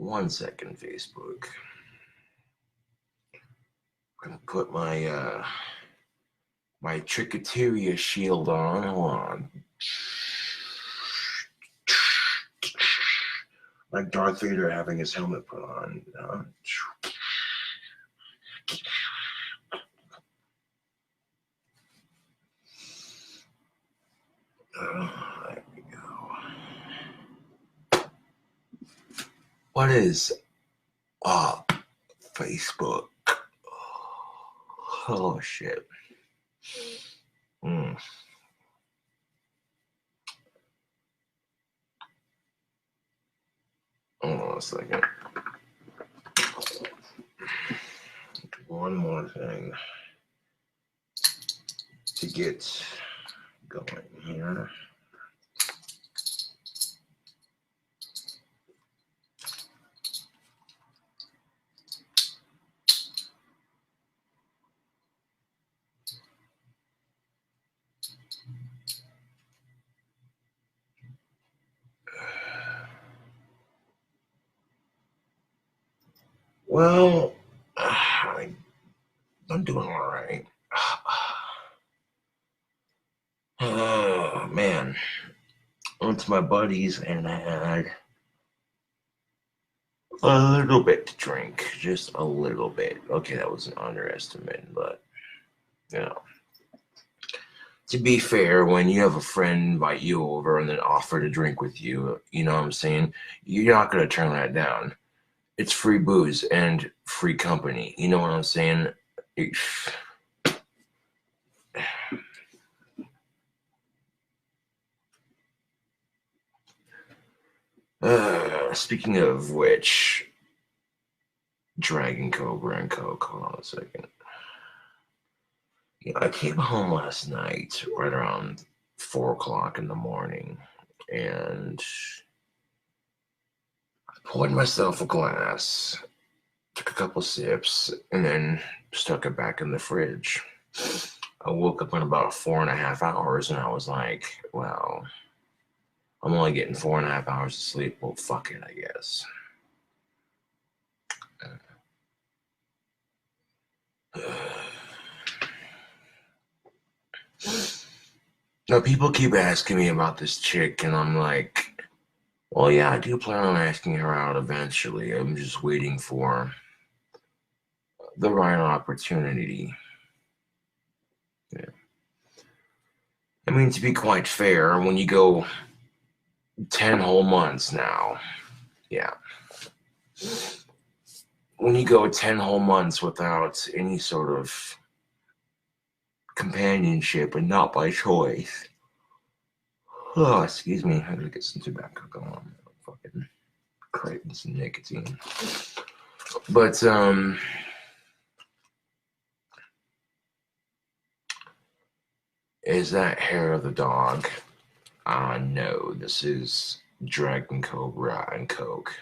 1 second, Facebook. I'm gonna put my my Tricketeria shield on. Hold on. Like Darth Vader having his helmet put on. There we go. What is up, Facebook? Oh shit. Hold on a second. One more thing to get going here. Well, I'm doing all right. Oh, man. Went to my buddies and I had a little bit to drink. Just a little bit. Okay, that was an underestimate, but, you know. To be fair, when you have a friend invite you over and then offer to drink with you, you know what I'm saying? You're not going to turn that down. It's free booze and free company. You know what I'm saying? Speaking of which, Dragon Cobra and Coke. Hold on a second. Yeah, I came home last night right around 4 o'clock in the morning, and I poured myself a glass, took a couple sips, and then stuck it back in the fridge. I woke up in about 4.5 hours, and I was like, well, I'm only getting 4.5 hours of sleep. Well, fuck it, I guess. Now, people keep asking me about this chick, and I'm like, well, yeah, I do plan on asking her out eventually. I'm just waiting for the right opportunity. Yeah. I mean, to be quite fair, when you go 10 whole months now, yeah. When you go 10 whole months without any sort of companionship and not by choice. Oh, excuse me. I gotta get some tobacco going on. Fucking craving some nicotine. But, is that hair of the dog? No, this is Dragon Cobra and Coke.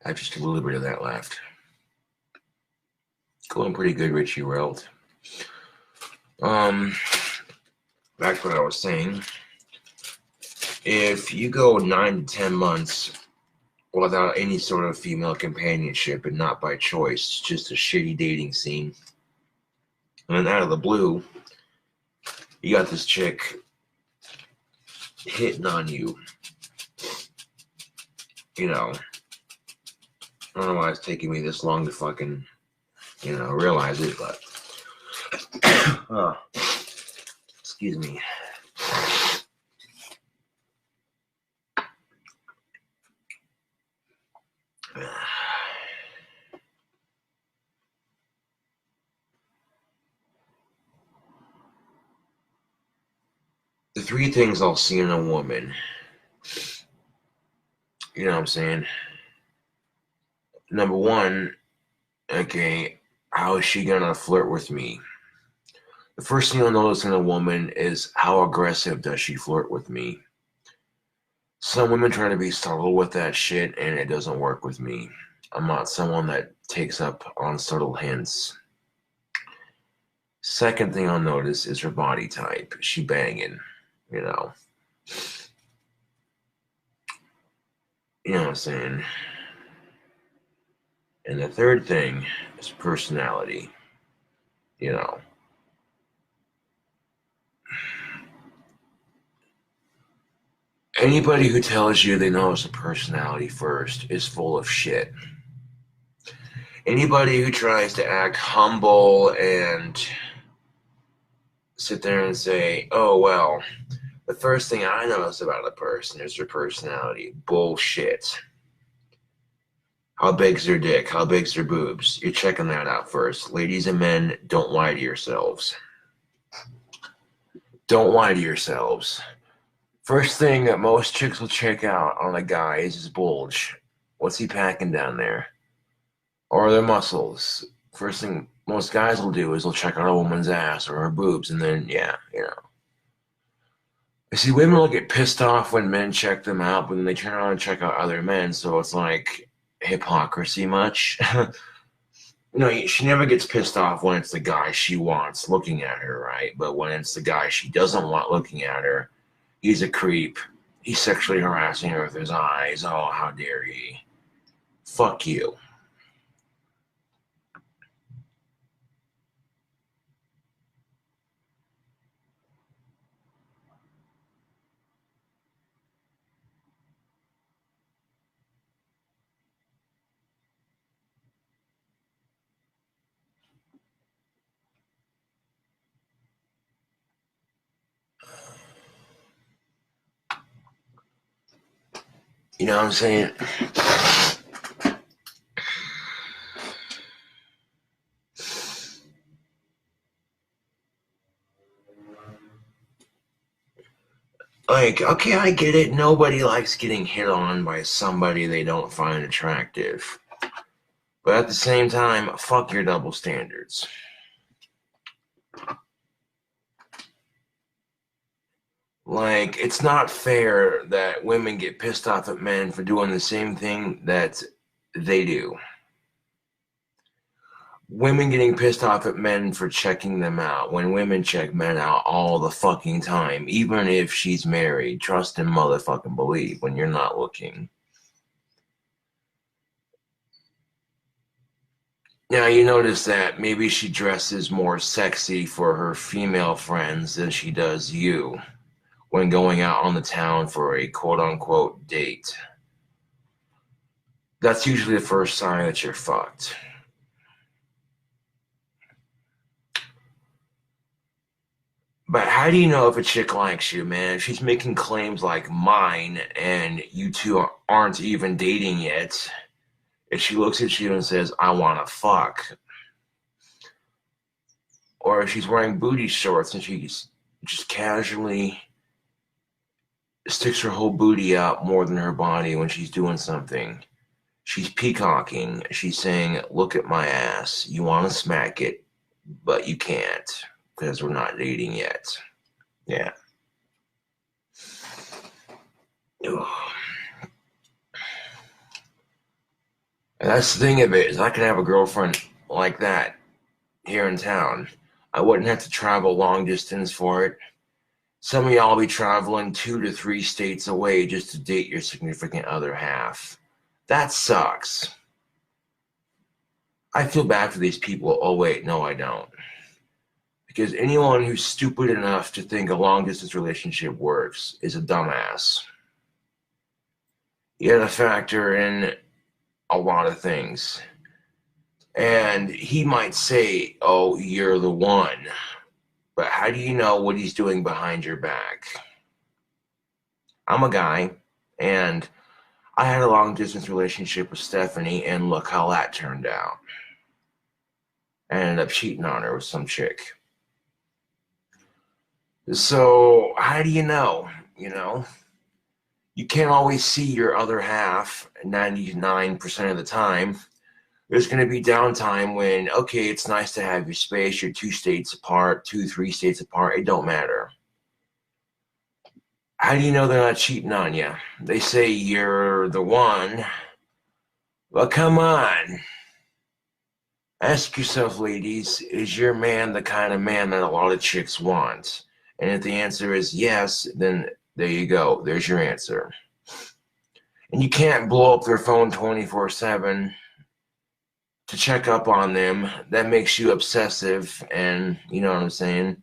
I have just a little bit of that left. Going pretty good, Richie Welt. Back to what I was saying. If you go 9 to 10 months without any sort of female companionship and not by choice, just a shitty dating scene, and then out of the blue, you got this chick hitting on you. You know, I don't know why it's taking me this long to fucking, realize it, but excuse me. The 3 things I'll see in a woman, you know what I'm saying? Number 1, okay, how is she gonna flirt with me? The first thing you'll notice in a woman is how aggressive does she flirt with me. Some women try to be subtle with that shit and it doesn't work with me. I'm not someone that takes up on subtle hints. Second thing I'll notice is her body type. Is she banging? You know. You know what I'm saying? And the third thing is personality. You know. Anybody who tells you they know it's a personality first is full of shit. Anybody who tries to act humble and sit there and say, oh, well, the first thing I notice about a person is their personality. Bullshit. How big's their dick? How big's their boobs? You're checking that out first. Ladies and men, don't lie to yourselves. Don't lie to yourselves. First thing that most chicks will check out on a guy is his bulge. What's he packing down there? Or their muscles. First thing most guys will do is they'll check out a woman's ass or her boobs, and then, yeah, you know. You see, women will get pissed off when men check them out, but then they turn around and check out other men, so it's like hypocrisy much. You know, she never gets pissed off when it's the guy she wants looking at her, right? But when it's the guy she doesn't want looking at her, he's a creep. He's sexually harassing her with his eyes. Oh, how dare he. Fuck you. You know what I'm saying? Like, okay, I get it. Nobody likes getting hit on by somebody they don't find attractive. But at the same time, fuck your double standards. Like, it's not fair that women get pissed off at men for doing the same thing that they do. Women getting pissed off at men for checking them out when women check men out all the fucking time, even if she's married. Trust and motherfucking believe when you're not looking. Now, you notice that maybe she dresses more sexy for her female friends than she does you when going out on the town for a quote-unquote date. That's usually the first sign that you're fucked. But how do you know if a chick likes you, man? If she's making claims like mine and you two aren't even dating yet, if she looks at you and says, I want to fuck, or if she's wearing booty shorts and she's just casually sticks her whole booty out more than her body when she's doing something, she's peacocking. She's saying, look at my ass. You want to smack it, but you can't because we're not dating yet. Yeah. Ugh. And that's the thing of it, is I could have a girlfriend like that here in town. I wouldn't have to travel long distance for it. Some of y'all be traveling 2 to 3 states away just to date your significant other half. That sucks. I feel bad for these people. Oh, wait, no, I don't. Because anyone who's stupid enough to think a long-distance relationship works is a dumbass. You gotta factor in a lot of things. And he might say, oh, you're the one. But how do you know what he's doing behind your back? I'm a guy, and I had a long-distance relationship with Stephanie, and look how that turned out. I ended up cheating on her with some chick. So how do you know? You know? You can't always see your other half 99% of the time. There's going to be downtime when, okay, it's nice to have your space. You're 2 states apart, 2, 3 states apart. It don't matter. How do you know they're not cheating on you? They say you're the one, Well, come on. Ask yourself, ladies, is your man the kind of man that a lot of chicks want? And if the answer is yes, then there you go. There's your answer. And you can't blow up their phone 24/7 to check up on them. That makes you obsessive, and you know what I'm saying?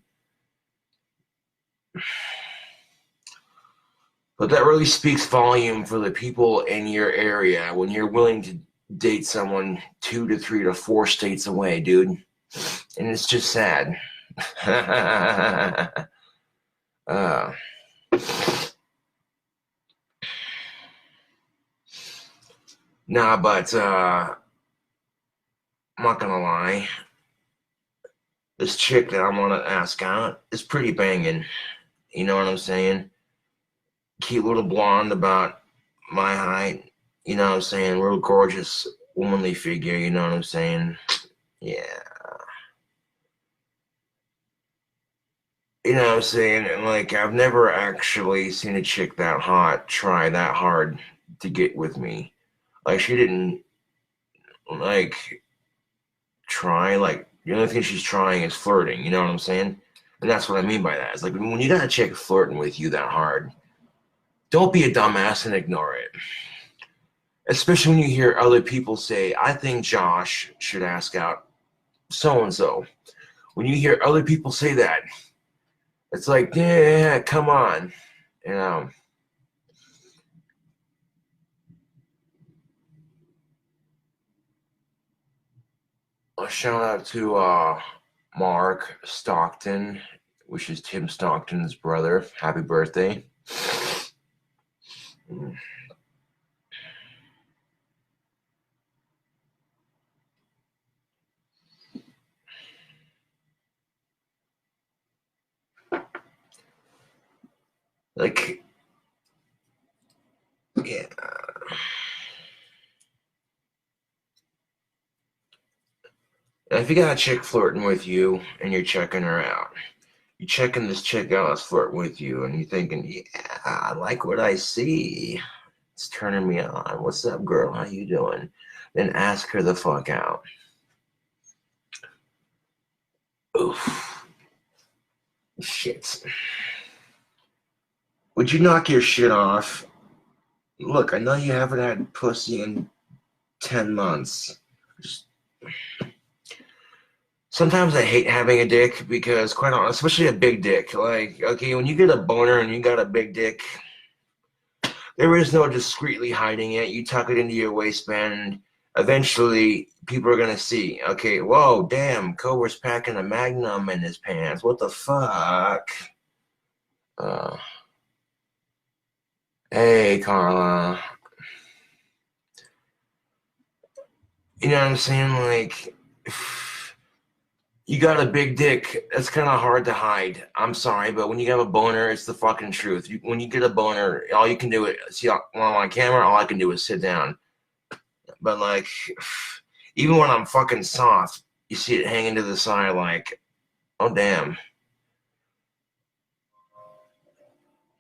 But that really speaks volume for the people in your area when you're willing to date someone 2 to 3 to 4 states away, dude. And it's just sad. uh, nah, but I'm not gonna lie. This chick that I'm gonna ask out is pretty banging. You know what I'm saying? Cute little blonde about my height. You know what I'm saying? Real gorgeous, womanly figure. You know what I'm saying? Yeah. You know what I'm saying? And like, I've never actually seen a chick that hot try that hard to get with me. Like, she didn't, like, try. Like, the only thing she's trying is flirting. You know what I'm saying? And that's what I mean by that. It's like, when you got a chick flirting with you that hard, don't be a dumbass and ignore it. Especially when you hear other people say, I think Josh should ask out so-and-so. When you hear other people say that, it's like, yeah, come on. You know. A shout out to Mark Stockton, which is Tim Stockton's brother. Happy birthday. Like, yeah. If you got a chick flirting with you and you're checking her out, you're checking this chick out that's flirting with you, and you're thinking, yeah, I like what I see. It's turning me on. What's up, girl? How you doing? Then ask her the fuck out. Oof. Shit. Would you knock your shit off? Look, I know you haven't had pussy in 10 months. Sometimes I hate having a dick because, quite honestly, especially a big dick. Like, okay, when you get a boner and you got a big dick, there is no discreetly hiding it. You tuck it into your waistband, and eventually people are going to see, okay, whoa, damn, Cobra's packing a Magnum in his pants. What the fuck? Uh, hey, Carla. You know what I'm saying? Like, you got a big dick. That's kind of hard to hide. I'm sorry, but when you have a boner, it's the fucking truth. When you get a boner, all you can do is see on my camera. All I can do is sit down. But like, even when I'm fucking soft, you see it hanging to the side. Like, oh damn.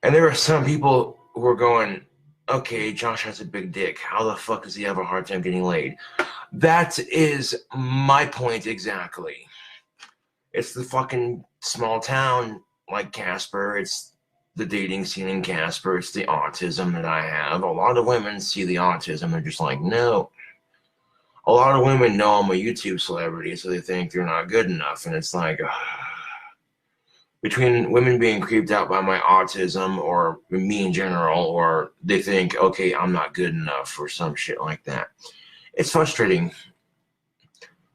And there are some people who are going, okay, Josh has a big dick. How the fuck does he have a hard time getting laid? That is my point exactly. It's the fucking small town like Casper. It's the dating scene in Casper. It's the autism that I have. A lot of women see the autism. They're just like, no. A lot of women know I'm a YouTube celebrity, so they think they're not good enough. And it's like, between women being creeped out by my autism or me in general, or they think, okay, I'm not good enough or some shit like that. It's frustrating.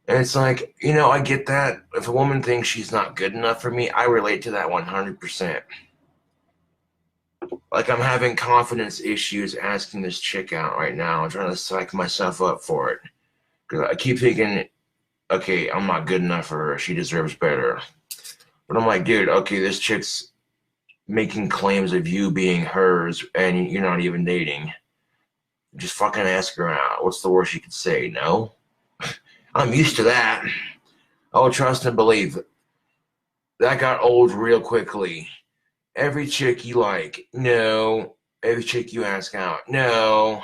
And it's like, you know, I get that. If a woman thinks she's not good enough for me, I relate to that 100%. Like, I'm having confidence issues asking this chick out right now. I'm trying to psych myself up for it. Because I keep thinking, okay, I'm not good enough for her. She deserves better. But I'm like, dude, okay, this chick's making claims of you being hers and you're not even dating. Just fucking ask her out. What's the worst you could say? No? I'm used to that. Oh, trust and believe. That got old real quickly. Every chick you like, no. Every chick you ask out, no.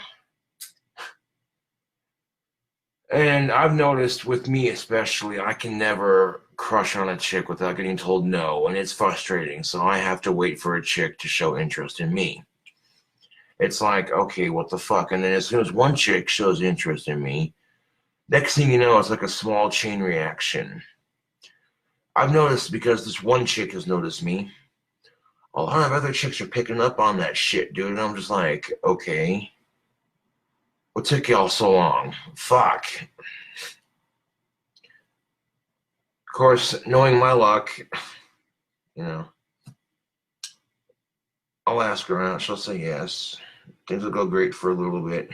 And I've noticed with me especially, I can never crush on a chick without getting told no, and it's frustrating. So I have to wait for a chick to show interest in me. It's like, okay, what the fuck? And then as soon as one chick shows interest in me, next thing you know, it's like a small chain reaction. I've noticed because this one chick has noticed me, a lot of other chicks are picking up on that shit, dude. And I'm just like, okay, what took y'all so long? Fuck. Of course, knowing my luck, you know, I'll ask her out. She'll say yes. Things will go great for a little bit.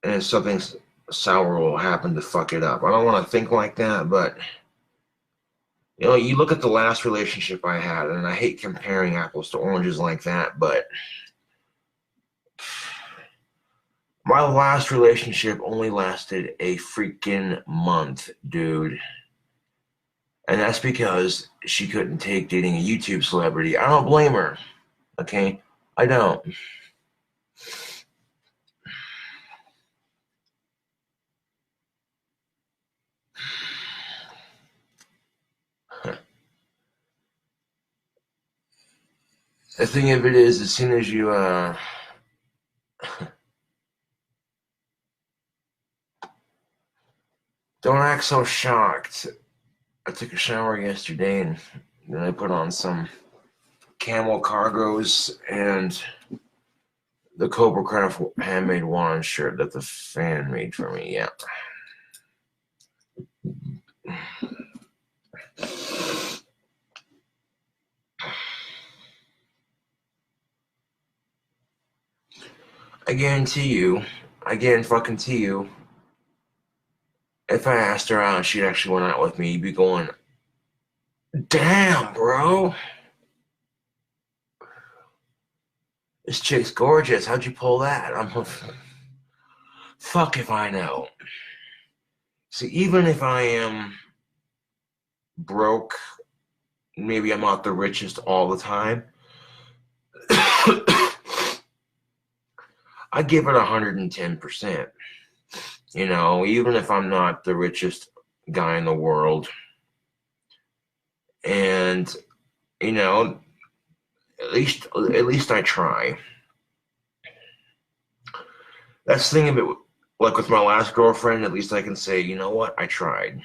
And something sour will happen to fuck it up. I don't want to think like that, but you know, you look at the last relationship I had, and I hate comparing apples to oranges like that, but my last relationship only lasted a freaking month, dude. And that's because she couldn't take dating a YouTube celebrity. I don't blame her, okay? I don't. The thing of it is, as soon as you, don't act so shocked. I took a shower yesterday and then I put on some camel cargos and the Cobra Craft handmade wand shirt that the fan made for me. Yeah. I guarantee you, if I asked her out and she actually went out with me, you'd be going, damn, bro. This chick's gorgeous. How'd you pull that? Fuck if I know. See, even if I am broke, maybe I'm not the richest all the time, I give it 110%. You know, even if I'm not the richest guy in the world. And, you know, at least I try. That's the thing of it, like with my last girlfriend, at least I can say, you know what, I tried.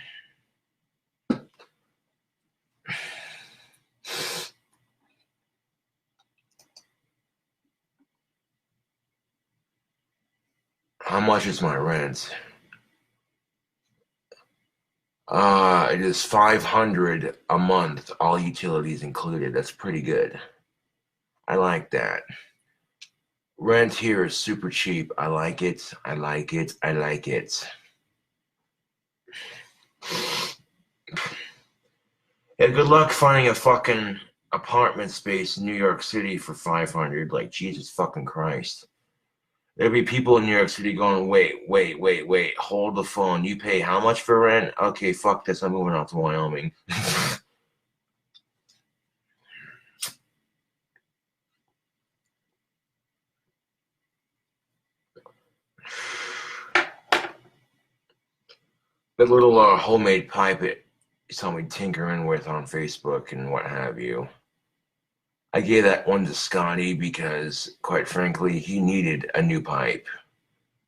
How much is my rent? It is $500 a month, all utilities included. That's pretty good. I like that. Rent here is super cheap. I like it. I like it. I like it. Yeah, good luck finding a fucking apartment space in New York City for 500. Like, Jesus fucking Christ. There'll be people in New York City going, wait, hold the phone. You pay how much for rent? Okay, fuck this. I'm moving out to Wyoming. That little homemade pipe it saw me tinkering with on Facebook and what have you. I gave that one to Scotty because, quite frankly, he needed a new pipe.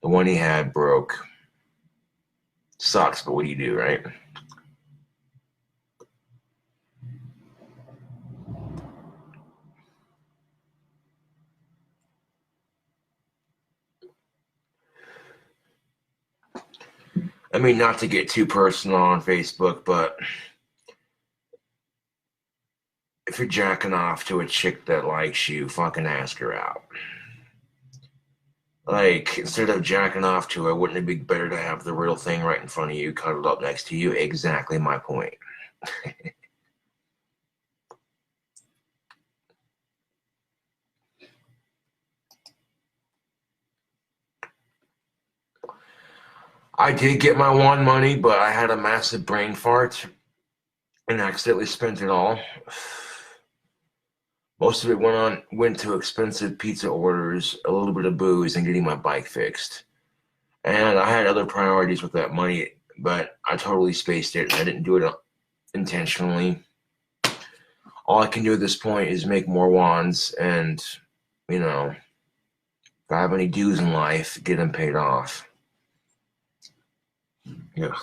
The one he had broke. Sucks, but what do you do, right? I mean, not to get too personal on Facebook, but if you're jacking off to a chick that likes you, fucking ask her out. Like, instead of jacking off to her, wouldn't it be better to have the real thing right in front of you, cuddled up next to you? Exactly my point. I did get my wand money, but I had a massive brain fart and accidentally spent it all. Most of it went to expensive pizza orders, a little bit of booze, and getting my bike fixed. And I had other priorities with that money, but I totally spaced it. I didn't do it intentionally. All I can do at this point is make more wands and, you know, if I have any dues in life, get them paid off. Yeah.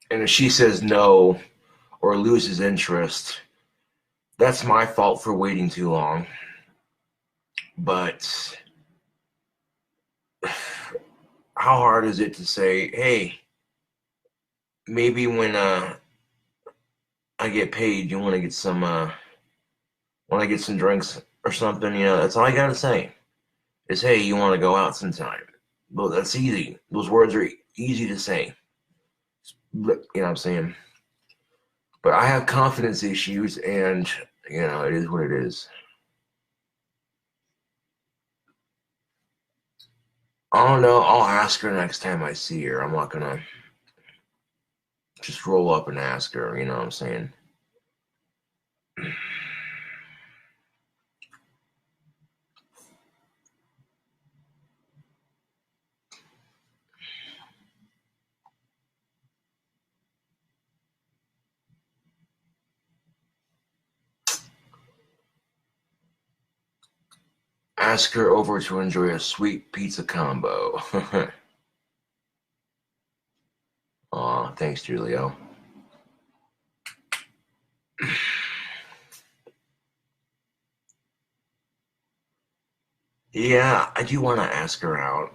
And if she says no or loses interest, that's my fault for waiting too long. But how hard is it to say, hey, maybe when I get paid, you want to get some drinks or something? You know, that's all I gotta say. Is, hey, you want to go out sometime? Well, that's easy. Those words are easy to say. You know what I'm saying? But I have confidence issues, and, you know, it is what it is. I don't know. I'll ask her next time I see her. I'm not gonna just roll up and ask her. You know what I'm saying? Ask her over to enjoy a sweet pizza combo. Aw, thanks, Julio. Yeah, I do want to ask her out,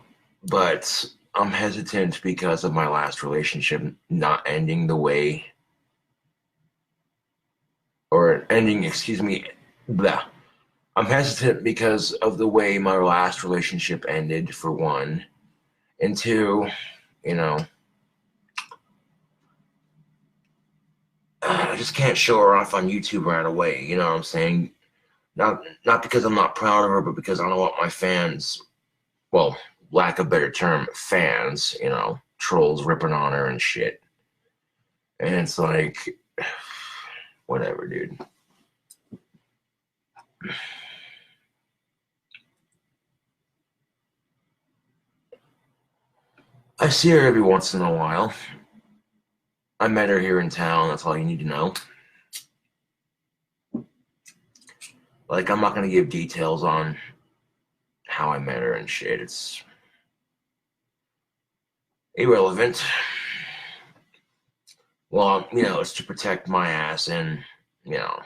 but I'm hesitant because of my last relationship not ending the way, or ending, excuse me, blah. I'm hesitant because of the way my last relationship ended, for one. And two, you know, I just can't show her off on YouTube right away. You know what I'm saying? Not because I'm not proud of her, but because I don't want my fans, well, lack of better term, fans, you know, trolls ripping on her and shit. And it's like, whatever, dude. I see her every once in a while. I met her here in town. That's all you need to know. Like, I'm not going to give details on how I met her and shit. It's irrelevant. Well, you know, it's to protect my ass and, you know,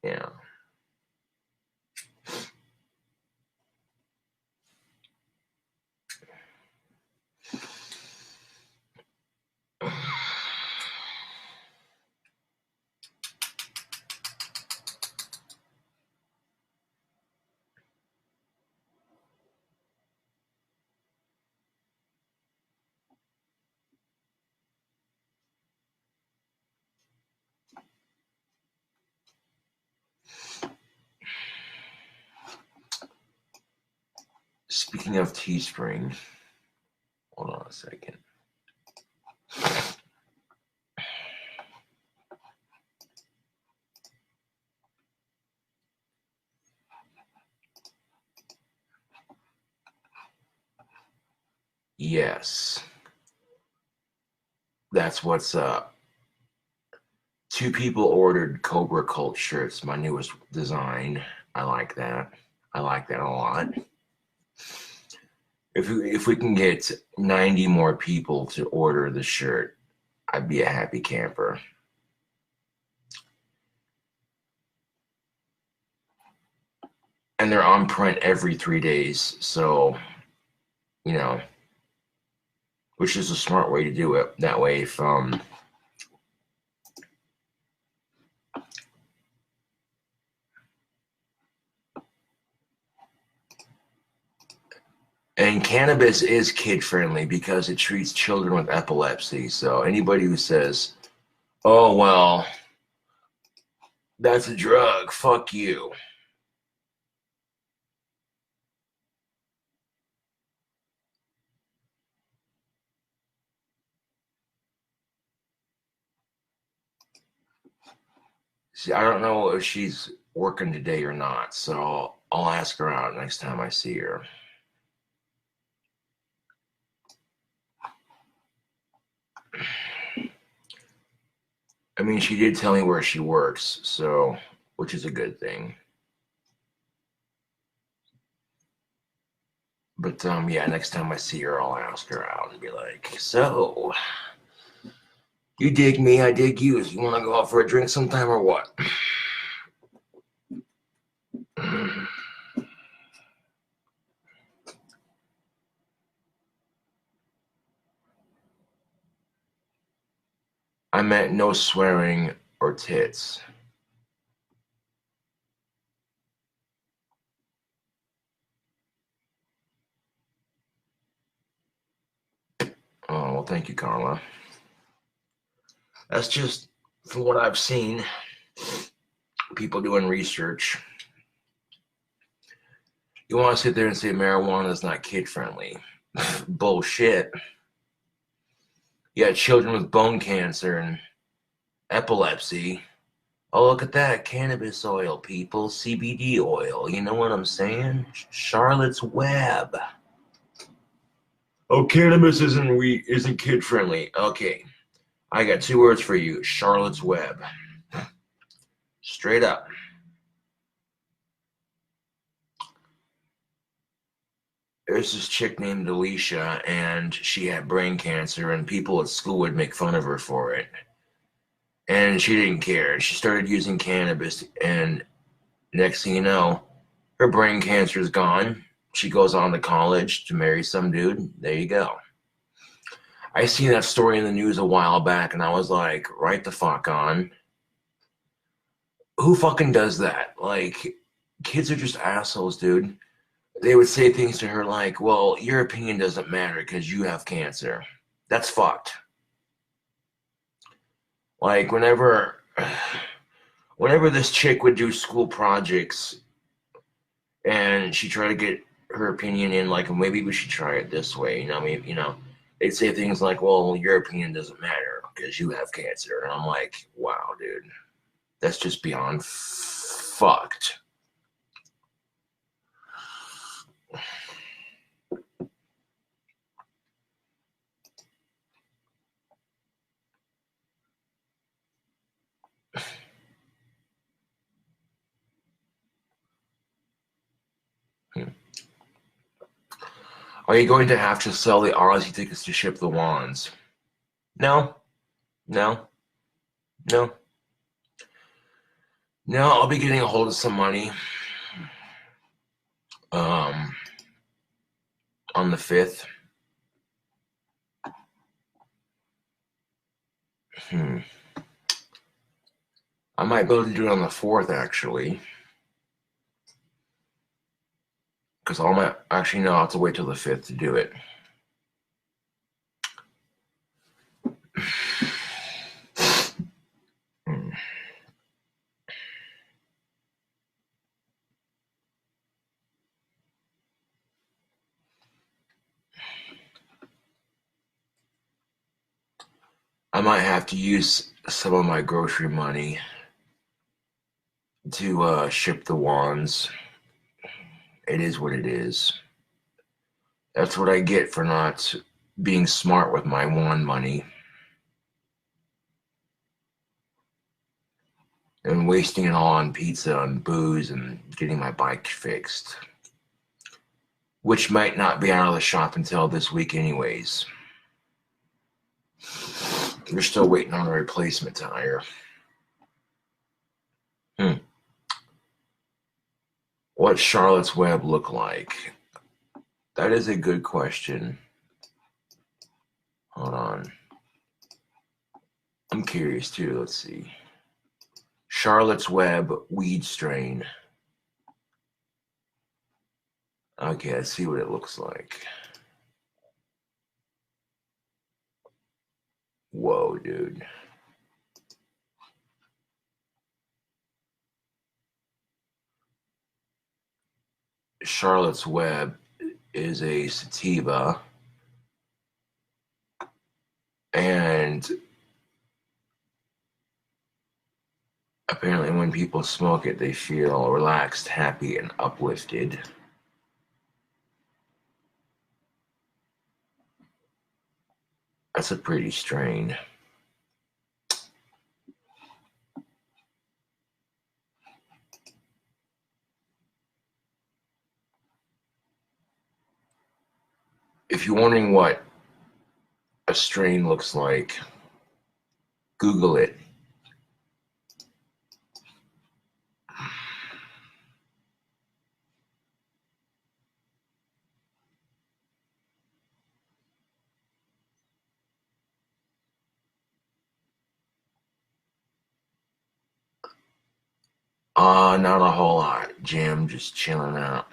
yeah. Speaking of Teespring, hold on a second. Yes, that's what's up. 2 people ordered Cobra Cult shirts, my newest design. I like that. I like that a lot. If we can get 90 more people to order the shirt, I'd be a happy camper. And they're on print every 3 days, so, you know, which is a smart way to do it. That way, if and cannabis is kid friendly because it treats children with epilepsy. So anybody who says, "Oh well, That's a drug. Fuck you. See, I don't know if she's working today or not, so I'll ask her out next time I see her. I mean, she did tell me where she works, so, which is a good thing. But yeah, next time I see her, I'll ask her out and be like, "So, you dig me, I dig you. You want to go out for a drink sometime or what?" I meant no swearing or tits. Oh, well, thank you, Carla. That's just from what I've seen, people doing research. You want to sit there and say marijuana is not kid friendly? Bullshit. You got children with bone cancer and epilepsy. Oh, look at that. Cannabis oil, people. CBD oil. You know what I'm saying? Charlotte's Web. Oh, cannabis isn't kid friendly. Okay. I got two words for you. Charlotte's Web. Straight up. There's this chick named Alicia, and she had brain cancer, and people at school would make fun of her for it. And she didn't care. She started using cannabis, and next thing you know, her brain cancer is gone. She goes on to college to marry some dude. There you go. I seen that story in the news a while back, and I was like, right the fuck on. Who fucking does that? Like, kids are just assholes, dude. They would say things to her like, well, your opinion doesn't matter because you have cancer. That's fucked. Like, whenever this chick would do school projects and she tried to get her opinion in, like, maybe we should try it this way, they'd say things like, well, your opinion doesn't matter because you have cancer. And I'm like, wow, dude, that's just beyond fucked. Are you going to have to sell the Odyssey tickets to ship the wands? No, no, no, no. I'll be getting a hold of some money um, on the 5th. I might be able to do it on the 4th, actually. Because actually, no, I'll have to wait till the 5th to do it. I might have to use some of my grocery money to ship the wands. It is what it is. That's what I get for not being smart with my wand money and wasting it all on pizza and booze and getting my bike fixed, which might not be out of the shop until this week anyways. They're still waiting on a replacement tire. What Charlotte's Web look like? That is a good question. Hold on. I'm curious too. Let's see. Charlotte's Web weed strain. Okay, let's see what it looks like. Whoa, dude. Charlotte's Web is a sativa, and apparently when people smoke it, they feel relaxed, happy, and uplifted. That's a pretty strain. If you're wondering what a strain looks like, Google it. Not a whole lot, Jim. Just chilling out.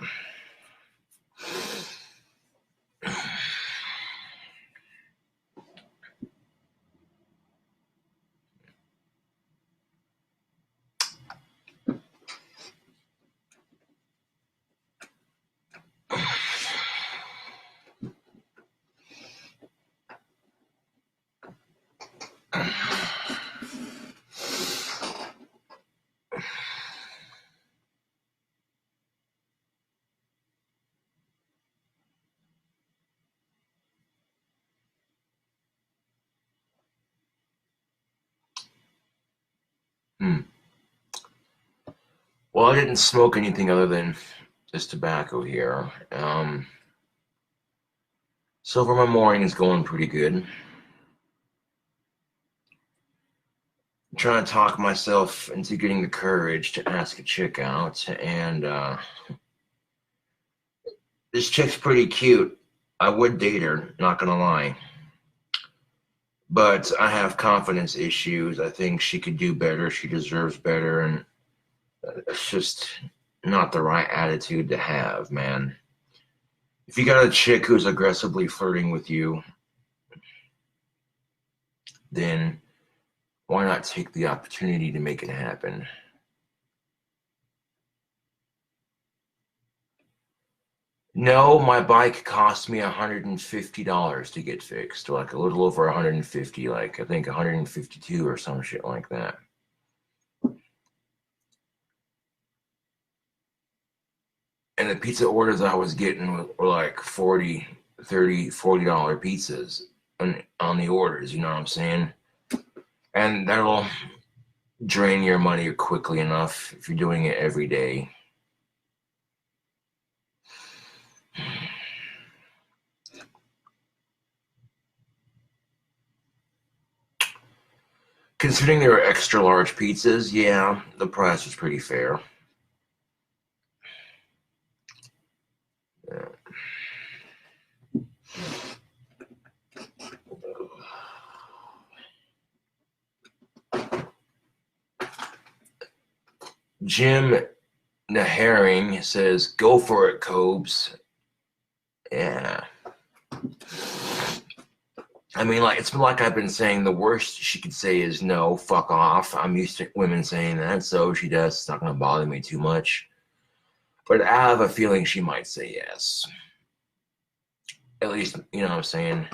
Well, I didn't smoke anything other than this tobacco here. So far, my morning's going pretty good. I'm trying to talk myself into getting the courage to ask a chick out, and this chick's pretty cute. I would date her, not gonna lie. But I have confidence issues. I think she could do better. She deserves better, and it's just not the right attitude to have, man. If you got a chick who's aggressively flirting with you, then why not take the opportunity to make it happen? No, my bike cost me $150 to get fixed, like a little over 150, like I think 152 or some shit like that. And the pizza orders I was getting were like 40, 30, $40 pizzas on the orders, you know what I'm saying? And that'll drain your money quickly enough if you're doing it every day. Considering they were extra large pizzas, yeah, the price was pretty fair. Yeah. Jim Naharing says, "Go for it, Cobes." Yeah. I mean, like, it's like I've been saying, the worst she could say is no, fuck off. I'm used to women saying that, so she does. It's not going to bother me too much. But I have a feeling she might say yes. At least, you know what I'm saying?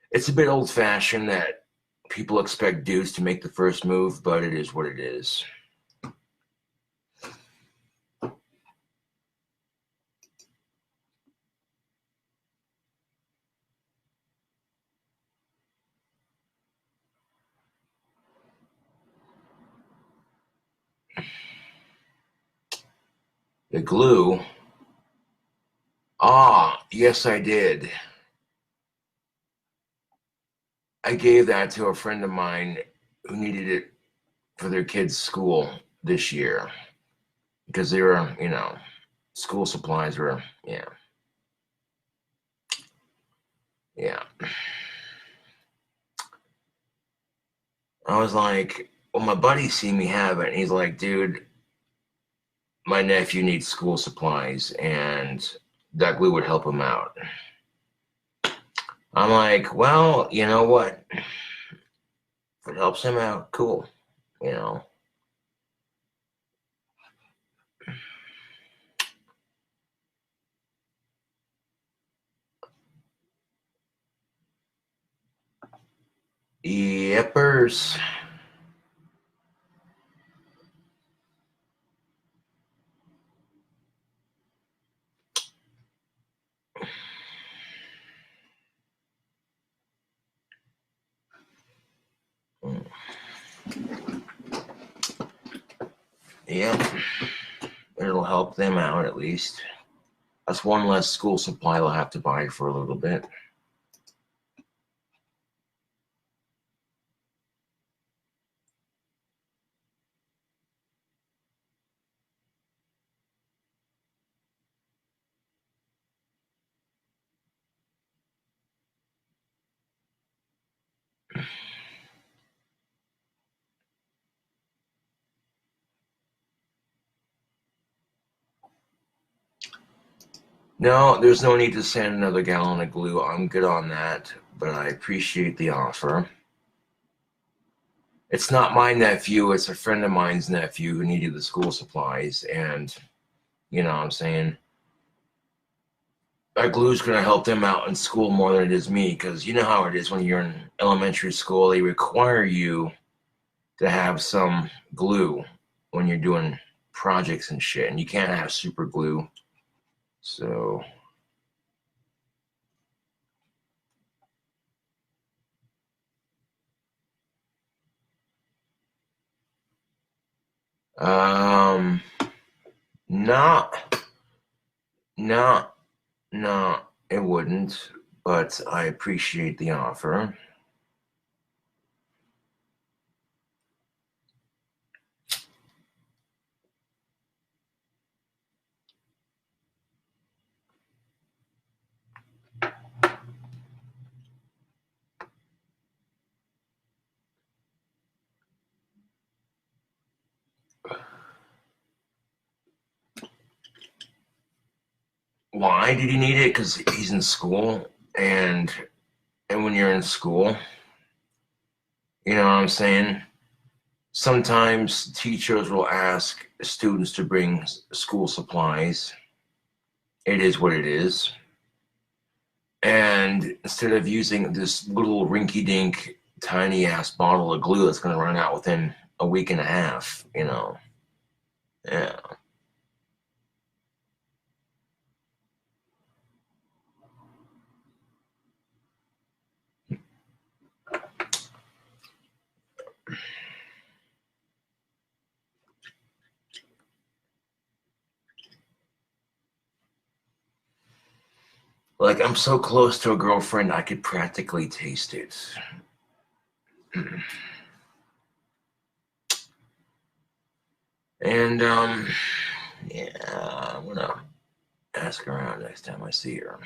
It's a bit old-fashioned that people expect dudes to make the first move, but it is what it is. The glue. Ah, yes, I did. I gave that to a friend of mine who needed it for their kids' school this year because they were, you know, school supplies were, yeah. Yeah. I was like, well, my buddy seen me have it, and he's like, dude, my nephew needs school supplies, and that glue would help him out. I'm like, well, you know what? If it helps him out, cool. You know. Yepers. Yep. It'll help them out at least. That's one less school supply they'll have to buy for a little bit. No, there's no need to send another gallon of glue. I'm good on that, but I appreciate the offer. It's not my nephew, it's a friend of mine's nephew who needed the school supplies, and you know what I'm saying? That glue's going to help them out in school more than it is me, because you know how it is when you're in elementary school. They require you to have some glue when you're doing projects and shit, and you can't have super glue. So um not not no, it wouldn't, but I appreciate the offer. Why did he need it? Because he's in school, and when you're in school, you know what I'm saying? Sometimes teachers will ask students to bring school supplies. It is what it is. And instead of using this little rinky-dink, tiny-ass bottle of glue that's going to run out within a week and a half, you know. Yeah. Like, I'm so close to a girlfriend, I could practically taste it. And, yeah, I'm gonna ask her out next time I see her.